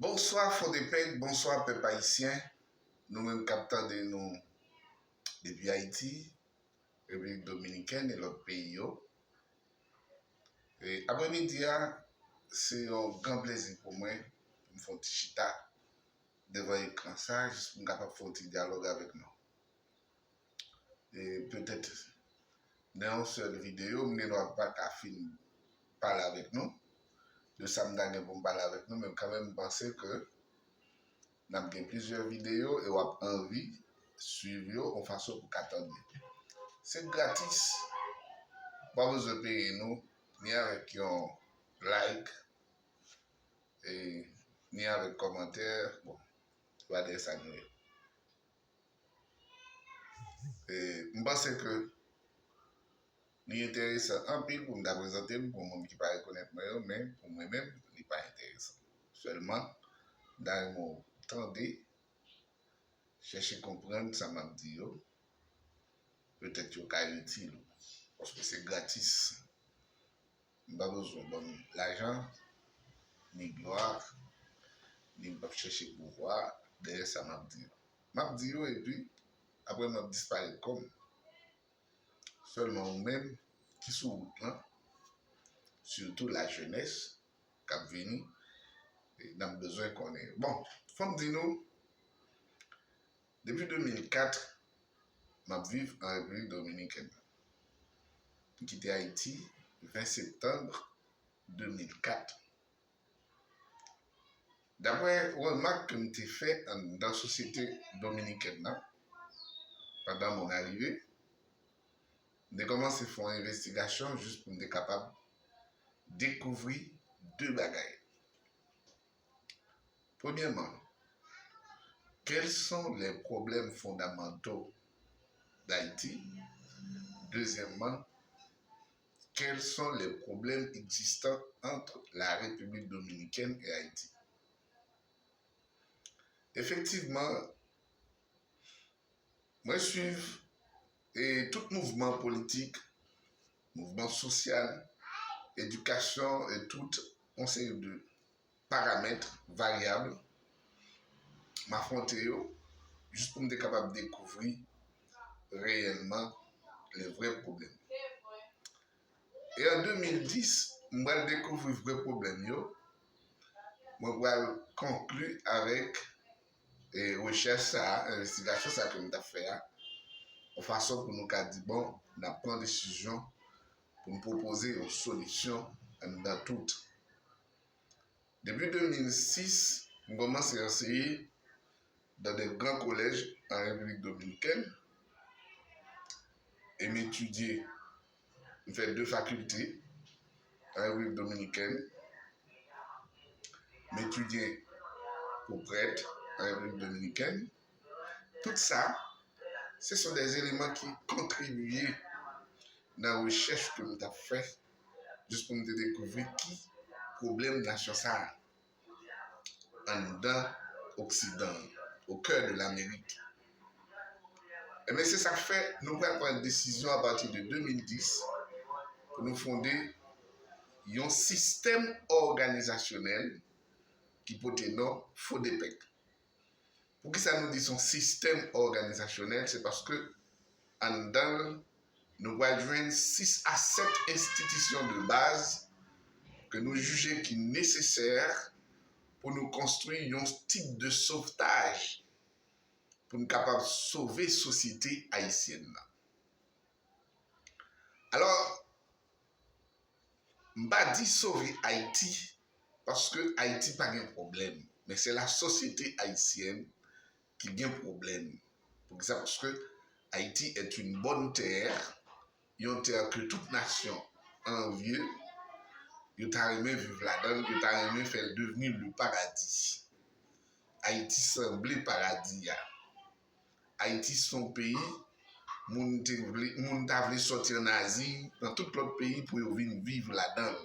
Bonsoir Fondepec, bonsoir peuple haïtien. Nous-mêmes capteurs de nous depuis Haïti, République Dominicaine et l'autre pays. Et après-midi, c'est un grand plaisir pour moi de me faire un petit chita devant l'écran ça, juste pour capable faire un petit dialogue avec nous. Et peut-être dans une seule vidéo, nous n'avons pas qu'à parler avec nous. De samedi pour parler avec nous, mais quand même penser que nous avons plusieurs vidéos et on a envie de suivre en façon pour qu'attendre. C'est gratis. Pas besoin de payer nous, ni avec un like, et ni avec commentaire. Bon, tu vas dire ça. Et je pense que c'est intéressant en pile pour me présenter pour les gens qui ne pas reconnaître moi, mais pour moi-même, ce n'est pas intéressant. Seulement, dans mon temps de chercher à comprendre ça m'a dit, peut-être que c'est utile, parce que c'est gratis. Je n'ai pas besoin de l'argent, ni gloire, ni chercher pouvoir, derrière ça m'a dit. M'a dit, et puis, après m'a disparu comme. Seulement même qui sont route, hein? Surtout la jeunesse qui a venu, et n'a besoin qu'on ait. Bon, faut me dire nous, depuis 2004, je vis en République Dominicaine. J'ai quitté Haïti le 20 septembre 2004. D'après une remarque que j'ai fait dans la société dominicaine, pendant mon arrivée, j'ai commencé à faire une investigation juste pour être capable de découvrir deux bagailles. Premièrement, quels sont les problèmes fondamentaux d'Haïti? Deuxièmement, quels sont les problèmes existants entre la République dominicaine et Haïti? Effectivement, moi je suis tout mouvement politique, mouvement social, éducation et tout un série de paramètres variables m'affronter juste pour me être capable de découvrir réellement les vrais problèmes. Et en 2010, je vais découvrir les vrais problèmes. Je vais conclure avec les recherches, l'investigation que nous avons fait, de façon pour nous dire, bon, nous avons une décision pour nous proposer une solution dans tout. Depuis 2006, je commence à enseigner dans des grands collèges en République dominicaine et m'étudier. Je fais 2 facultés en République dominicaine, m'étudier pour prêtre en République dominicaine. Tout ça, ce sont des éléments qui contribuent dans la recherche que nous avons fait, juste pour nous découvrir qui problème nation ça dans l'Occident, au cœur de l'Amérique. Et bien c'est ça que fait, nous allons prendre une décision à partir de 2010 pour nous fonder un système organisationnel qui peut être non Fondepec. Pour qui ça nous dit son système organisationnel, c'est parce que en dedans, nous allons joindre 6 à 7 institutions de base que nous jugeons qui sont nécessaires pour nous construire un type de sauvetage pour nous capables de sauver la société haïtienne. Alors, je ne vais pas dire sauver Haïti parce que Haïti n'a pas de problème, mais c'est la société haïtienne qui a un problème. Parce que Haïti est une bonne terre, une terre que toute nation envie, il a aimé vivre là-dedans, il a aimé faire devenir le paradis. Haïti semble le paradis. Haïti, son pays, moun ta vle sortir nazi dans tout l'autre pays pour venir vivre là-dedans.